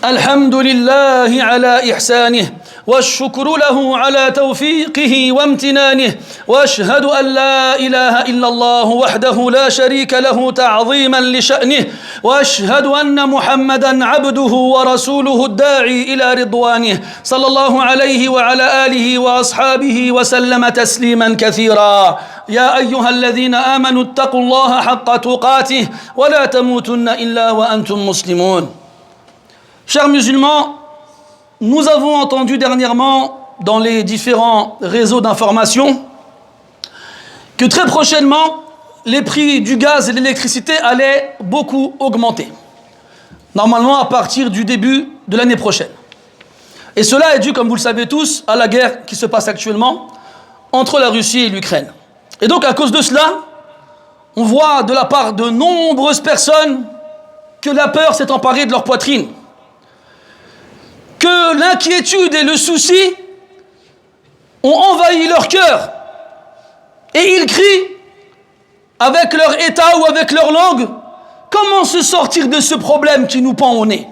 الحمد لله على إحسانه والشكر له على توفيقه وامتنانه وأشهد أن لا إله إلا الله وحده لا شريك له تعظيما لشأنه وأشهد أن محمدا عبده ورسوله الداعي إلى رضوانه صلى الله عليه وعلى آله وأصحابه وسلم تسليما كثيرا يا أيها الذين آمنوا اتقوا الله حق تقاته ولا تموتن إلا وأنتم مسلمون. Chers musulmans, nous avons entendu dernièrement dans les différents réseaux d'information que très prochainement, les prix du gaz et de l'électricité allaient beaucoup augmenter. Normalement à partir du début de l'année prochaine. Et cela est dû, comme vous le savez tous, à la guerre qui se passe actuellement entre la Russie et l'Ukraine. Et donc à cause de cela, on voit de la part de nombreuses personnes que la peur s'est emparée de leur poitrine. Que l'inquiétude et le souci ont envahi leur cœur et ils crient avec leur état ou avec leur langue, comment se sortir de ce problème qui nous pend au nez?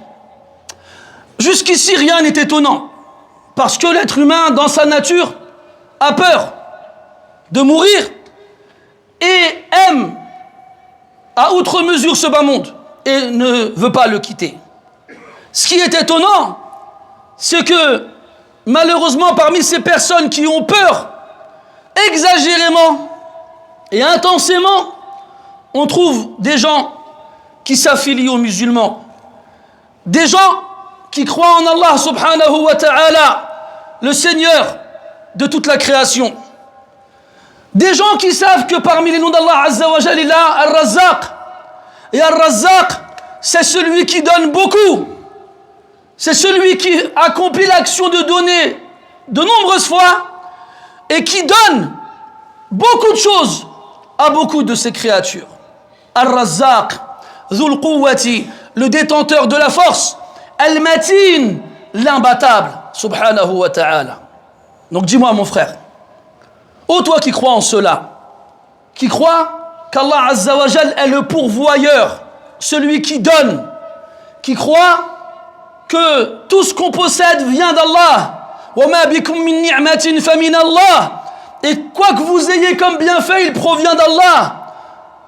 Jusqu'ici rien n'est étonnant parce que l'être humain dans sa nature a peur de mourir et aime à outre mesure ce bas monde et ne veut pas le quitter. Ce qui est étonnant, c'est que malheureusement parmi ces personnes qui ont peur exagérément et intensément, on trouve des gens qui s'affilient aux musulmans, des gens qui croient en Allah subhanahu wa ta'ala, le Seigneur de toute la création, des gens qui savent que parmi les noms d'Allah azza wa jalla il y a Al-Razzaq, et Al-Razzaq c'est celui qui donne beaucoup. C'est celui qui accomplit l'action de donner de nombreuses fois et qui donne beaucoup de choses à beaucoup de ses créatures. Al-Razzaq, Dhul Quwwati, le détenteur de la force, Al-Matin, l'imbattable, subhanahu wa ta'ala. Donc dis-moi mon frère, ô toi qui crois en cela, qui crois qu'Allah Azza wa Jal est le pourvoyeur, celui qui donne, qui croit que tout ce qu'on possède vient d'Allah. Et quoi que vous ayez comme bienfait, il provient d'Allah.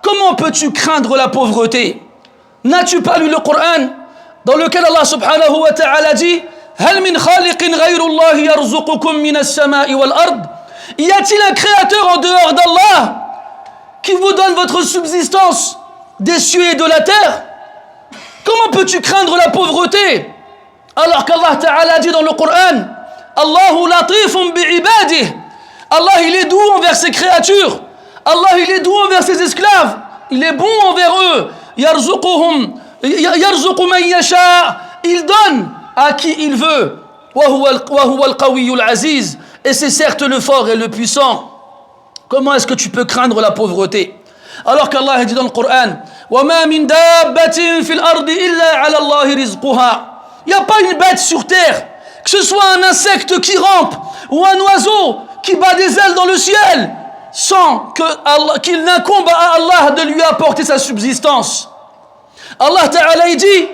Comment peux-tu craindre la pauvreté? N'as-tu pas lu le Coran dans lequel Allah subhanahu wa ta'ala dit هل من خالق غير الله يرزقكم من السماء والأرض? Y a-t-il un créateur en dehors d'Allah qui vous donne votre subsistance des cieux et de la terre? Comment peux-tu craindre la pauvreté? Alors qu'Allah Ta'ala dit dans le Coran, Allahu latifun bi'ibadih, Allah il est doux envers ses créatures, Allah il est doux envers ses esclaves, il est bon envers eux, yarzuquhum, yarzuqu man yasha, il donne à qui il veut, wa huwa al-qawiyyul aziz, et c'est certes le fort et le puissant. Comment est-ce que tu peux craindre la pauvreté? Alors qu'Allah dit dans le Coran, wa ma min dabbatin fil ardi illa ala Allahi rizquha. Il n'y a pas une bête sur terre, que ce soit un insecte qui rampe ou un oiseau qui bat des ailes dans le ciel, sans qu'il n'incombe à Allah de lui apporter sa subsistance. Allah Ta'ala dit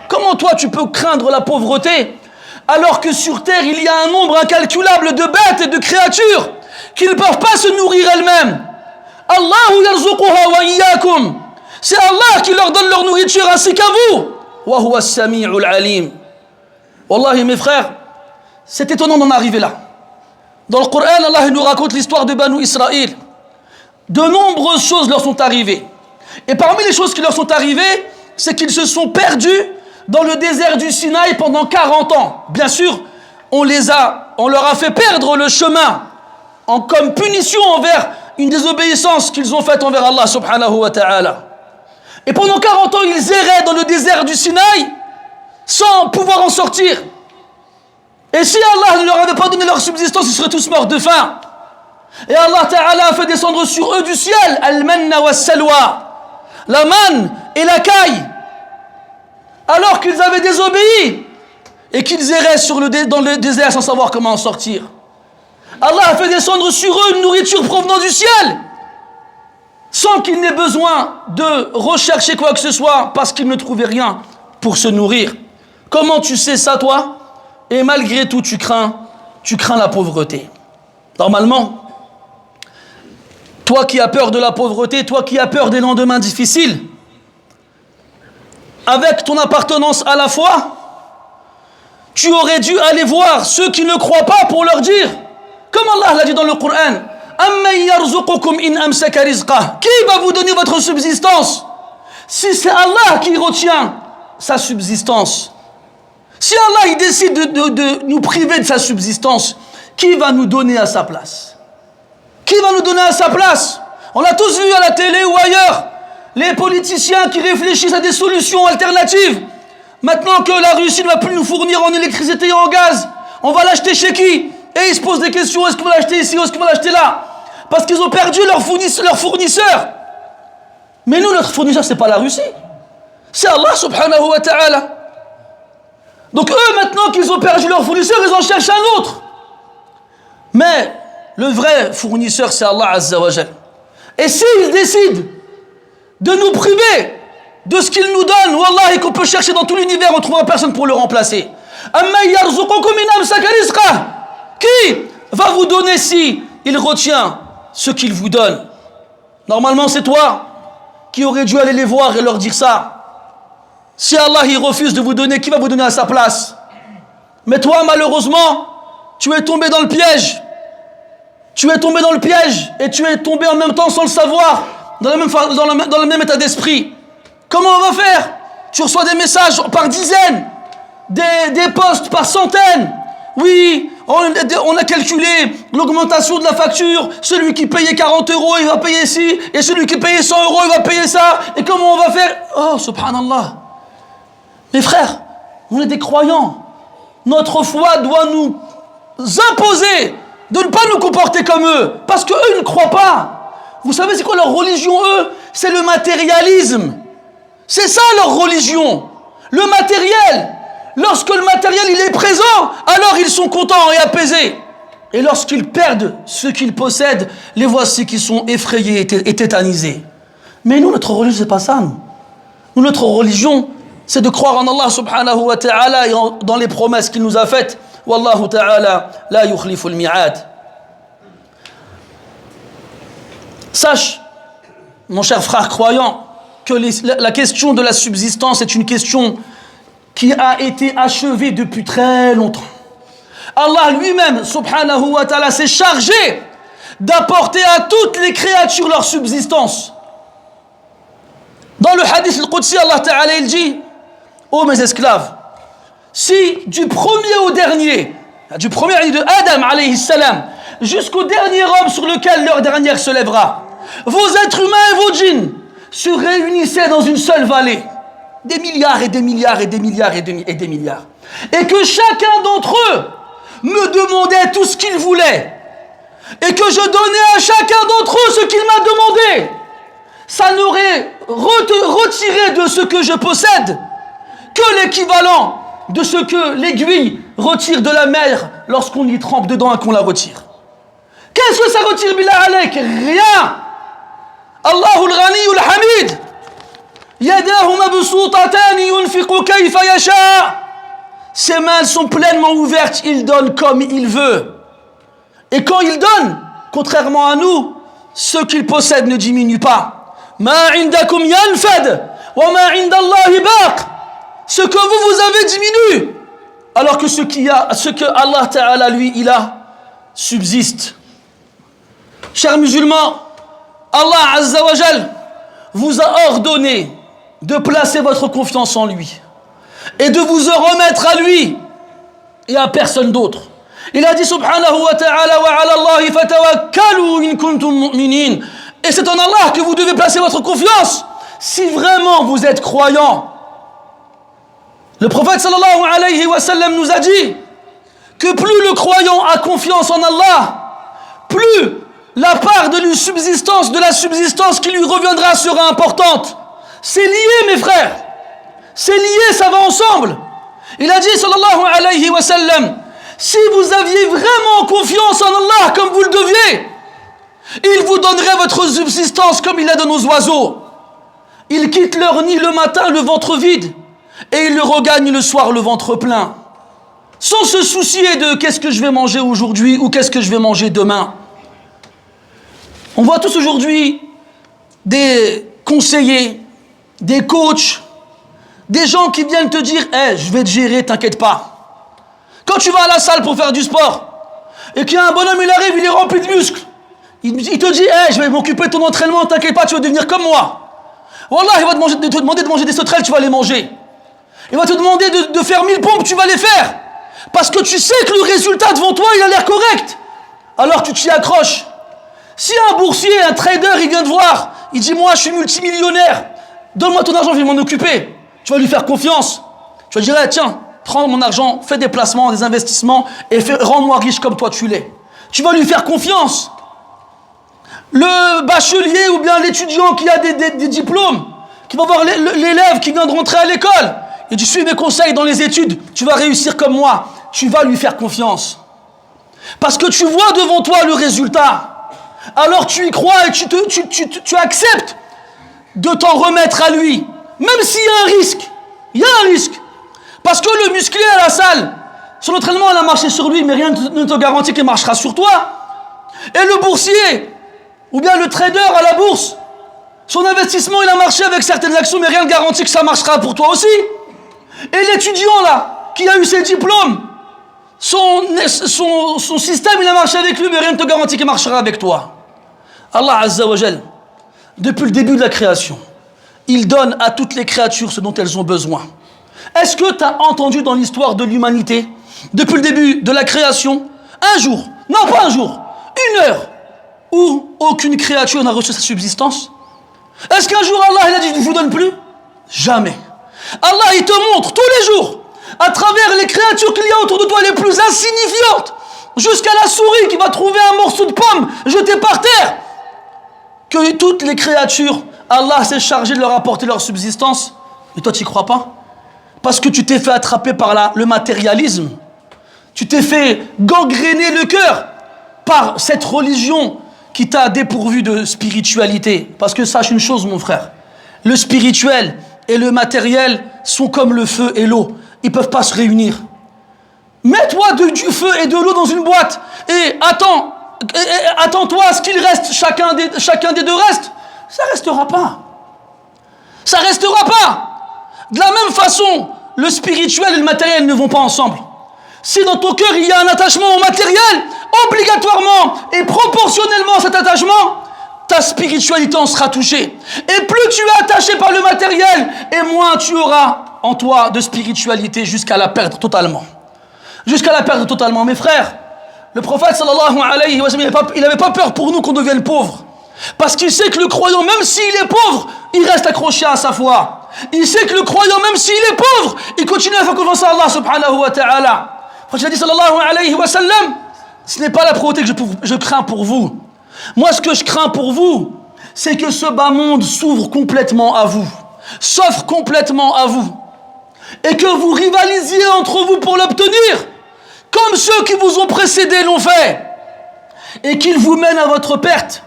comment toi tu peux craindre la pauvreté alors que sur terre il y a un nombre incalculable de bêtes et de créatures qui ne peuvent pas se nourrir elles-mêmes. Allahu yarzuquha wa iyyakum. C'est Allah qui leur donne leur nourriture ainsi qu'à vous. Wa huwa as-sami'ul alim. Wallahi mes frères, c'est étonnant d'en arriver là. Dans le Coran, Allah nous raconte l'histoire de Banu Israël. De nombreuses choses leur sont arrivées. Et parmi les choses qui leur sont arrivées, c'est qu'ils se sont perdus dans le désert du Sinaï pendant 40 ans. Bien sûr, on leur a fait perdre le chemin comme punition envers une désobéissance qu'ils ont faite envers Allah subhanahu wa ta'ala. Et pendant 40 ans, ils erraient dans le désert du Sinaï sans pouvoir en sortir. Et si Allah ne leur avait pas donné leur subsistance, ils seraient tous morts de faim. Et Allah Ta'ala a fait descendre sur eux du ciel Al-Manna wa Salwa, la manne et la caille, alors qu'ils avaient désobéi et qu'ils erraient dans le désert sans savoir comment en sortir. Allah a fait descendre sur eux une nourriture provenant du ciel. sans qu'il n'ait besoin de rechercher quoi que ce soit parce qu'il ne trouvait rien pour se nourrir. Comment tu sais ça, toi? Et malgré tout, tu crains la pauvreté. Normalement, toi qui as peur de la pauvreté, toi qui as peur des lendemains difficiles, avec ton appartenance à la foi, tu aurais dû aller voir ceux qui ne croient pas pour leur dire, comme Allah l'a dit dans le Coran, qui va vous donner votre subsistance? Si c'est Allah qui retient sa subsistance, si Allah il décide de nous priver de sa subsistance, qui va nous donner à sa place? Qui va nous donner à sa place? On l'a tous vu à la télé ou ailleurs, les politiciens qui réfléchissent à des solutions alternatives. Maintenant que la Russie ne va plus nous fournir en électricité et en gaz, on va l'acheter chez qui? Et ils se posent des questions, est-ce qu'on va l'acheter ici ou est-ce qu'on va l'acheter là? Parce qu'ils ont perdu leur fournisseur. Mais nous, notre fournisseur, ce n'est pas la Russie. C'est Allah subhanahu wa ta'ala. Donc eux, maintenant qu'ils ont perdu leur fournisseur, ils en cherchent un autre. Mais le vrai fournisseur, c'est Allah azza wa jal. Et s'ils décident de nous priver de ce qu'il nous donne, wallah, et qu'on peut chercher dans tout l'univers, on ne trouvera personne pour le remplacer. Qui va vous donner si il retient ce qu'il vous donne? Normalement, c'est toi qui aurais dû aller les voir et leur dire ça. Si Allah il refuse de vous donner, qui va vous donner à sa place? Mais toi, malheureusement, tu es tombé dans le piège. Tu es tombé dans le piège et tu es tombé en même temps sans le savoir, dans le même état d'esprit. Comment on va faire? Tu reçois des messages par dizaines, des posts par centaines. Oui, on a calculé l'augmentation de la facture. Celui qui payait 40 €, il va payer ci. Et celui qui payait 100 €, il va payer ça. Et comment on va faire? Oh, subhanallah. Mes frères, on est des croyants. Notre foi doit nous imposer de ne pas nous comporter comme eux. Parce qu'eux ne croient pas. Vous savez c'est quoi leur religion, eux? C'est le matérialisme. C'est ça leur religion. Le matériel. Lorsque le matériel il est présent, alors ils sont contents et apaisés. Et lorsqu'ils perdent ce qu'ils possèdent, les voici qui sont effrayés et tétanisés. Mais nous, notre religion, c'est pas ça. Nous, notre religion, c'est de croire en Allah subhanahu wa ta'ala et dans les promesses qu'il nous a faites. Wallahu ta'ala la yukhlifu al-mi'ad. Sache, mon cher frère croyant, que la question de la subsistance est une question qui a été achevée depuis très longtemps. Allah lui-même, subhanahu wa ta'ala, s'est chargé d'apporter à toutes les créatures leur subsistance. Dans le hadith al-Qudsi, Allah ta'ala, il dit: ô mes esclaves, si du premier au dernier, du premier de Adam alayhi salam, jusqu'au dernier homme sur lequel l'heure dernière se lèvera, vos êtres humains et vos djinns se réunissaient dans une seule vallée, des milliards et des milliards et des milliards et des milliards, et que chacun d'entre eux me demandait tout ce qu'il voulait, et que je donnais à chacun d'entre eux ce qu'il m'a demandé, ça n'aurait retiré de ce que je possède que l'équivalent de ce que l'aiguille retire de la mer lorsqu'on y trempe dedans et qu'on la retire. Qu'est-ce que ça retire, billah alayk? Rien. Allahul Ghaniyul Hamid. Yadahu mabsoutatan yunfiqu kayfa yasha. Ses mains sont pleinement ouvertes, il donne comme il veut. Et quand il donne, contrairement à nous, ce qu'il possède ne diminue pas. Ma indakum yanfad wa ma indallahi baq. Ce que vous avez diminue, alors que ce que Allah Ta'ala lui il a subsiste. Chers musulmans, Allah Azza wa Jal vous a ordonné de placer votre confiance en lui et de vous en remettre à lui et à personne d'autre. Il a dit subhanahu wa ta'ala wa ala Allahi fatawakkalu in kuntum mu'minin. Et c'est en Allah que vous devez placer votre confiance si vraiment vous êtes croyants. Le prophète sallallahu alayhi wa sallam nous a dit que plus le croyant a confiance en Allah, plus la part de la subsistance qui lui reviendra sera importante. C'est lié, mes frères. C'est lié, ça va ensemble. Il a dit sallallahu alayhi wa sallam, si vous aviez vraiment confiance en Allah comme vous le deviez, Il vous donnerait votre subsistance comme il la donne aux oiseaux. Ils quittent leur nid le matin le ventre vide et ils le regagnent le soir le ventre plein. Sans se soucier de qu'est-ce que je vais manger aujourd'hui ou qu'est-ce que je vais manger demain. On voit tous aujourd'hui des conseillers, des coachs, des gens qui viennent te dire « Hey, je vais te gérer, t'inquiète pas. » Quand tu vas à la salle pour faire du sport et qu'il y a un bonhomme, il arrive, il est rempli de muscles. Il te dit « Hey, je vais m'occuper de ton entraînement, t'inquiète pas, tu vas devenir comme moi. » Wallah, il va te demander de manger des sauterelles, tu vas les manger. Il va te demander de faire 1000 pompes, tu vas les faire. Parce que tu sais que le résultat devant toi, il a l'air correct. Alors tu t'y accroches. Si un boursier, un trader, il vient te voir, il dit « Moi, je suis multimillionnaire, donne-moi ton argent, je vais m'en occuper. » Tu vas lui faire confiance. Tu vas dire hey, « Tiens, prends mon argent, fais des placements, des investissements et rends-moi riche comme toi tu l'es. » Tu vas lui faire confiance. Le bachelier ou bien l'étudiant qui a des diplômes, qui va voir l'élève qui vient de rentrer à l'école, et tu suis mes conseils dans les études, tu vas réussir comme moi, tu vas lui faire confiance. Parce que tu vois devant toi le résultat, alors tu y crois et tu acceptes de t'en remettre à lui, même s'il y a un risque. Il y a un risque. Parce que le musclé à la salle, son entraînement, il a marché sur lui, mais rien ne te garantit qu'il marchera sur toi. Et le boursier, ou bien le trader à la bourse, son investissement, il a marché avec certaines actions, mais rien ne garantit que ça marchera pour toi aussi. Et l'étudiant là, qui a eu ses diplômes, son système, il a marché avec lui, mais rien ne te garantit qu'il marchera avec toi. Allah Azza wa Jal, depuis le début de la création, il donne à toutes les créatures ce dont elles ont besoin. Est-ce que tu as entendu dans l'histoire de l'humanité, depuis le début de la création, un jour, non pas un jour, une heure, où aucune créature n'a reçu sa subsistance? Est-ce qu'un jour Allah il a dit je ne vous donne plus? Jamais. Allah il te montre tous les jours, à travers les créatures qu'il y a autour de toi les plus insignifiantes, jusqu'à la souris qui va trouver un morceau de pomme jeté par terre, que toutes les créatures, Allah s'est chargé de leur apporter leur subsistance. Et toi tu n'y crois pas? Parce que tu t'es fait attraper par le matérialisme. Tu t'es fait gangréner le cœur par cette religion qui t'a dépourvu de spiritualité. Parce que sache une chose, mon frère, le spirituel et le matériel sont comme le feu et l'eau. Ils ne peuvent pas se réunir. Mets-toi du feu et de l'eau dans une boîte et attends-toi à ce qu'il reste chacun des deux restes. Ça ne restera pas. Ça ne restera pas. De la même façon, le spirituel et le matériel ne vont pas ensemble. Si dans ton cœur il y a un attachement au matériel, obligatoirement et proportionnellement à cet attachement, ta spiritualité en sera touchée. Et plus tu es attaché par le matériel, et moins tu auras en toi de spiritualité jusqu'à la perdre totalement. Jusqu'à la perdre totalement. Mes frères, le prophète sallallahu alayhi wa sallam, il n'avait pas peur pour nous qu'on devienne pauvres. Parce qu'il sait que le croyant, même s'il est pauvre, il reste accroché à sa foi. Il sait que le croyant, même s'il est pauvre, il continue à faire confiance à Allah subhanahu wa ta'ala. Quand il a dit sallallahu alayhi wa sallam, ce n'est pas la pauvreté que je crains pour vous. Moi, ce que je crains pour vous, c'est que ce bas monde s'ouvre complètement à vous, s'offre complètement à vous, et que vous rivalisiez entre vous pour l'obtenir, comme ceux qui vous ont précédés l'ont fait, et qu'il vous mène à votre perte,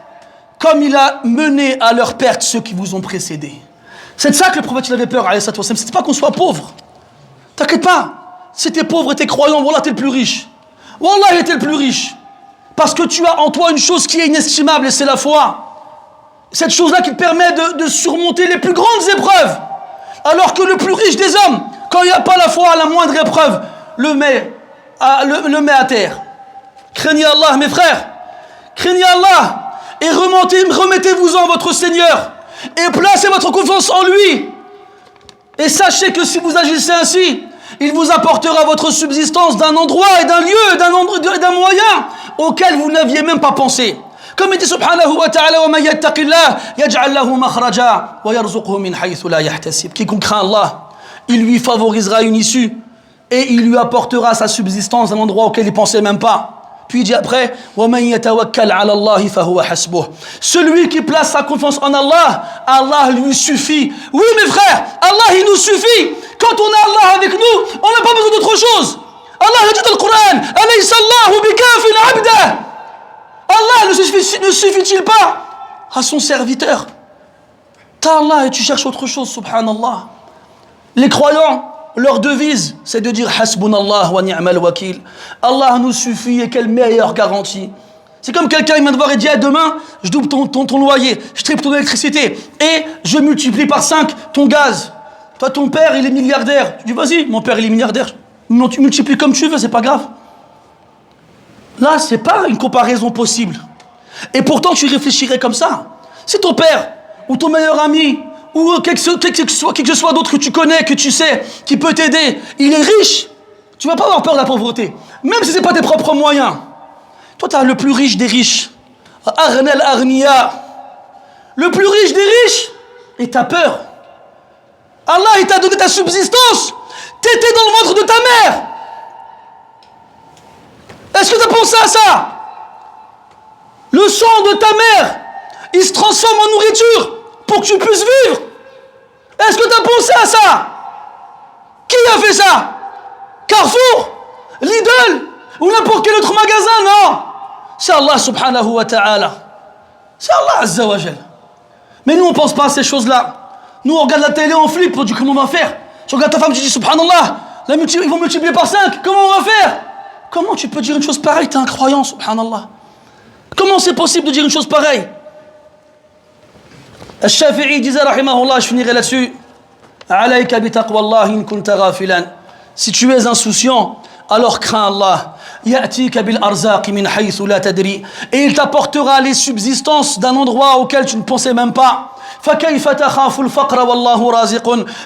comme il a mené à leur perte ceux qui vous ont précédés. C'est de ça que le prophète il avait peur, alayhi salatu wassalam. C'était pas qu'on soit pauvre. T'inquiète pas. Si t'es pauvre et t'es croyant, wallah, t'es le plus riche. Wallah, t'es le plus riche. Parce que tu as en toi une chose qui est inestimable et c'est la foi. Cette chose-là qui te permet de surmonter les plus grandes épreuves. Alors que le plus riche des hommes, quand il n'y a pas la foi à la moindre épreuve, le met à terre. Craignez Allah, mes frères. Craignez Allah. Et remettez-vous-en votre Seigneur. Et placez votre confiance en lui. Et sachez que si vous agissez ainsi, il vous apportera votre subsistance d'un endroit et d'un lieu, d'un moyen auquel vous n'aviez même pas pensé. Comme il dit subhanahu wa ta'ala, wa man yattaqillah yaj'al lahu makhraja wa yarzuqhu min haythu la yahtasib. Quiconque craint Allah, il lui favorisera une issue et il lui apportera sa subsistance d'un endroit auquel il pensait même pas. Puis il dit après, وَمَنْ يَتَوَكَّلْ عَلَى اللَّهِ فَهُوَ حَسْبُهُ. Celui qui place sa confiance en Allah, Allah lui suffit. Oui mes frères, Allah il nous suffit. Quand on a Allah avec nous, on n'a pas besoin d'autre chose. Allah dit dans le Coran, أَلَيْسَ اللَّهُ بِكَافٍ عَبْدَهُ. Allah ne suffit-il pas à son serviteur? T'as Allah et tu cherches autre chose, subhanallah. Les croyants, leur devise, c'est de dire Hasbunallah wa ni'mal wakil. Allah nous suffit et quelle meilleure garantie. C'est comme quelqu'un il vient te voir et dit demain, je double ton loyer, je triple ton électricité et je multiplie par 5 ton gaz. Toi, ton père, il est milliardaire. Tu dis vas-y, mon père, il est milliardaire. Non, tu multiplies comme tu veux, c'est pas grave. Là, c'est pas une comparaison possible. Et pourtant, tu réfléchirais comme ça. Si ton père ou ton meilleur ami ou quelque que soit d'autre que tu connais, que tu sais, qui peut t'aider, il est riche, tu vas pas avoir peur de la pauvreté. Même si c'est pas tes propres moyens. Toi, tu as le plus riche des riches. Arnel Arnia. Le plus riche des riches. Et tu as peur. Allah, il t'a donné ta subsistance. T'étais dans le ventre de ta mère. Est-ce que tu as pensé à ça? Le sang de ta mère, il se transforme en nourriture pour que tu puisses vivre. Est-ce que tu as pensé à ça? Qui a fait ça? Carrefour? Lidl? Ou n'importe quel autre magasin? Non. C'est Allah subhanahu wa ta'ala. C'est Allah azza wa jal. Mais nous, on ne pense pas à ces choses-là. Nous, on regarde la télé, on flippe, on dit comment on va faire? Tu regardes ta femme, tu dis subhanallah, ils vont multiplier par 5, comment on va faire? Comment tu peux dire une chose pareille? Tu es un croyant, subhanallah. Comment c'est possible de dire une chose pareille? Al-Shafi'i disait, rahimahullah, je finirai là-dessus. Alayka bi taqwallah in kunta ghafilan. Si tu es insouciant, alors crains Allah. Ya'tika bil arzaq min haythu la tadri. Et il t'apportera les subsistances d'un endroit auquel tu ne pensais même pas.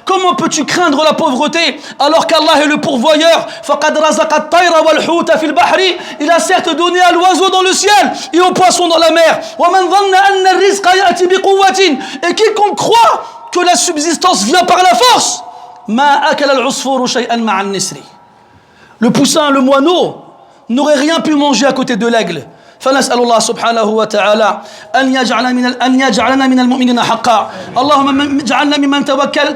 Comment peux-tu craindre la pauvreté alors qu'Allah est le pourvoyeur? Il a certes donné à l'oiseau dans le ciel et au poisson dans la mer. Et quiconque croit que la subsistance vient par la force, le poussin, le moineau n'aurait rien pu manger à côté de l'aigle. فنسأل الله سبحانه وتعالى أن يجعلنا من المؤمنين حقا. اللهم اجعلنا ممن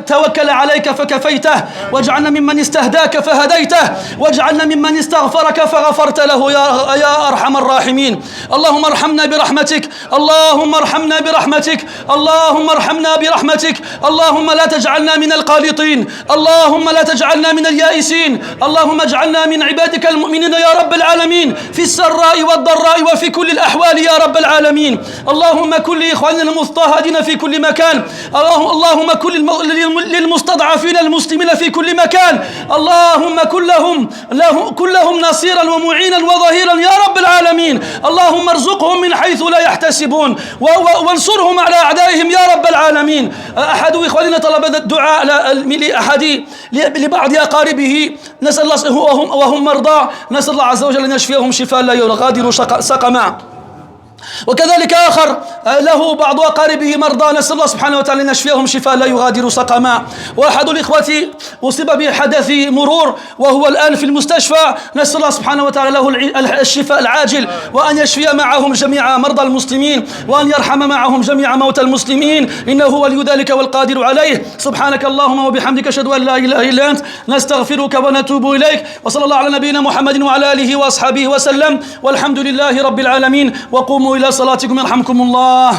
توكل عليك فكفيته، واجعلنا ممن استهداك فهديته، واجعلنا ممن استغفرك فغفرت له يا أرحم الراحمين. اللهم ارحمنا برحمتك، اللهم ارحمنا برحمتك، اللهم ارحمنا برحمتك. اللهم لا تجعلنا من القانطين، اللهم لا تجعلنا من اليائسين. اللهم اجعلنا من عبادك المؤمنين يا رب العالمين في السراء والضراء وفي كل الأحوال يا رب العالمين. اللهم كن لإخواننا المضطهدين في كل مكان، اللهم كن للمستضعفين المسلمين في كل مكان. اللهم كن لهم نصيرا ومعينا وظهيرا يا رب العالمين. اللهم ارزقهم من حيث لا يحتسبون وانصرهم على أعدائهم يا رب العالمين. أحد إخواننا طلب الدعاء لبعض أقاربه نسأل الله وهم مرضى، نسأل الله عز وجل أن يشفيهم شفاء لا يغادر سقما. وكذلك آخر له بعض أقاربه مرضى، نسأل الله سبحانه وتعالى أن يشفيهم شفاء لا يغادر سقما. وأحد الإخوة أصيب بحدث مرور وهو الآن في المستشفى، نسأل الله سبحانه وتعالى له الشفاء العاجل وأن يشفي معهم جميع مرضى المسلمين وأن يرحم معهم جميع موتى المسلمين، إنه ولي ذلك والقادر عليه. سبحانك اللهم وبحمدك أشهد أن لا إله إلا أنت، نستغفرك ونتوب إليك. وصلى الله على نبينا محمد وعلى آله وأصحابه وسلم، والحمد لله رب العالمين. وقوموا إلى صلاتكم يرحمكم الله.